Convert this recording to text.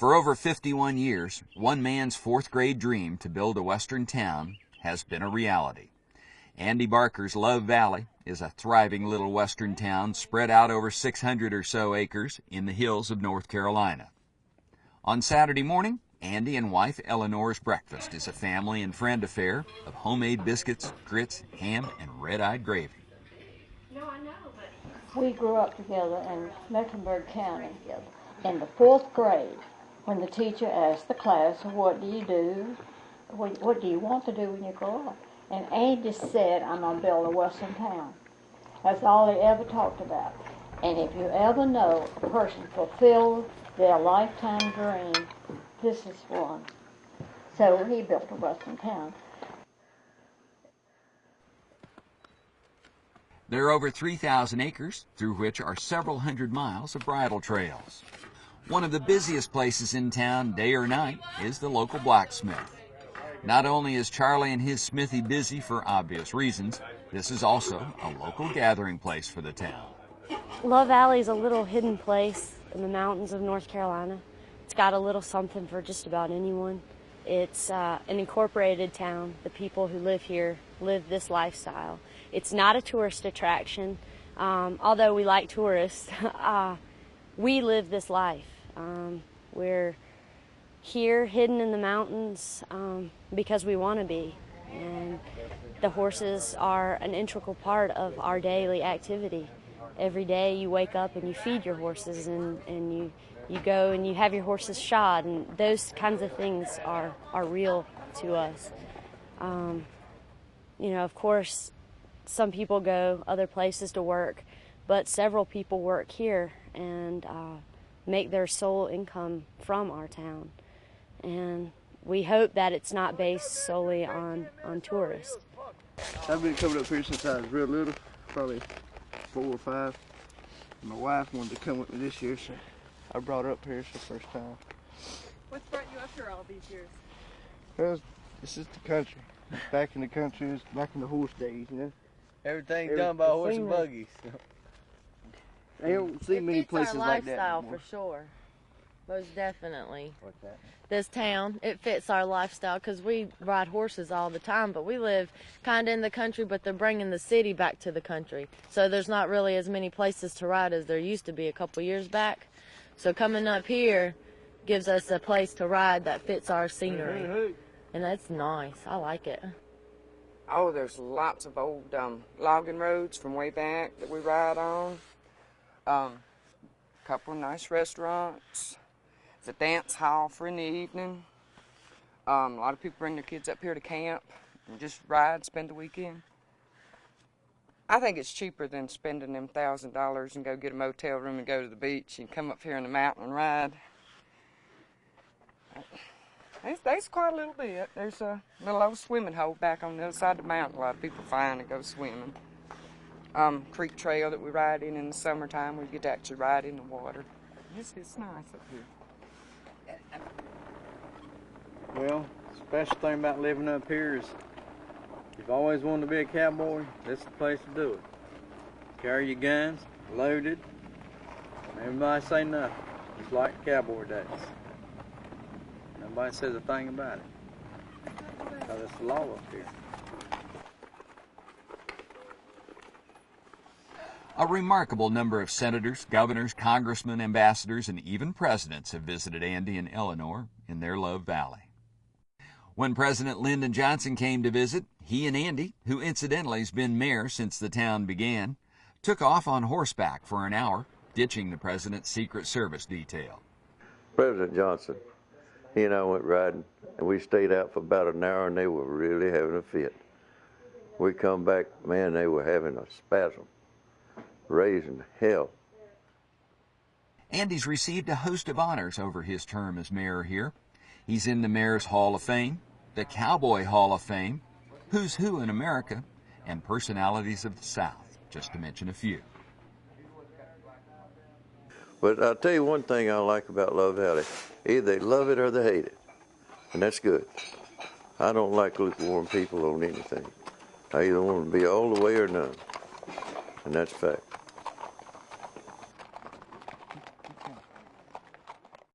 For over 51 years, one man's fourth-grade dream to build a western town has been a reality. Andy Barker's Love Valley is a thriving little western town spread out over 600 or so acres in the hills of North Carolina. On Saturday morning, Andy and wife Eleanor's breakfast is a family and friend affair of homemade biscuits, grits, ham, and red-eyed gravy. We grew up together in Mecklenburg County in the fourth grade when the teacher asked the class, what do you do? What do you want to do when you grow up? And Andy said, I'm going to build a western town. That's all he ever talked about. And if you ever know a person fulfilled their lifetime dream, this is one. So he built a western town. There are over 3,000 acres, through which are several hundred miles of bridle trails. One of the busiest places in town, day or night, is the local blacksmith. Not only is Charlie and his smithy busy for obvious reasons, this is also a local gathering place for the town. Love Valley is a little hidden place in the mountains of North Carolina. It's got a little something for just about anyone. It's an incorporated town. The people who live here live this lifestyle. It's not a tourist attraction, although we like tourists. We live this life. We're here hidden in the mountains because we want to be. And the horses are an integral part of our daily activity. Every day you wake up and you feed your horses and you go and you have your horses shod, and those kinds of things are real to us. Of course, some people go other places to work, but several people work here and make their sole income from our town. And we hope that it's not based solely on tourists. I've been coming up here since I was real little, probably 4 or 5. My wife wanted to come with me this year, so I brought her up here for the first time. What's brought you up here all these years? Well, this is the country. Back in the country, it's back in the horse days, you know. Everything's done by horse and buggies. I don't see many places like that lifestyle anymore. for sure. Most definitely. What's that? This town, it fits our lifestyle because we ride horses all the time, but we live kind of in the country, but they're bringing the city back to the country. So there's not really as many places to ride as there used to be a couple years back. So coming up here gives us a place to ride that fits our scenery. And that's nice. I like it. Oh, there's lots of old logging roads from way back that we ride on. Couple of nice restaurants. It's a dance hall for in the evening. A lot of people bring their kids up here to camp and just ride, spend the weekend. I think it's cheaper than spending them $1,000 and go get a motel room and go to the beach and come up here in the mountain and ride. There's quite a little bit. There's a little old swimming hole back on the other side of the mountain. A lot of people find and go swimming. Creek trail that we ride in the summertime. We get to actually ride in the water. It's nice up here. Well, the special thing about living up here is if you've always wanted to be a cowboy, this is the place to do it. Carry your guns, loaded. Everybody say nothing, just like the cowboy days. Nobody says a thing about it, because it's the law up here. A remarkable number of senators, governors, congressmen, ambassadors, and even presidents have visited Andy and Eleanor in their Love Valley. When President Lyndon Johnson came to visit, he and Andy, who incidentally has been mayor since the town began, took off on horseback for an hour, ditching the president's Secret Service detail. President Johnson, he and I went riding, and we stayed out for about an hour, and they were really having a fit. We come back, man, they were having a spasm. Raising hell. Andy's received a host of honors over his term as mayor here. He's in the Mayor's Hall of Fame, the Cowboy Hall of Fame, Who's Who in America, and Personalities of the South, just to mention a few. But I'll tell you one thing I like about Love Valley. Either they love it or they hate it, and that's good. I don't like lukewarm people on anything. I either want to be all the way or none, and that's fact.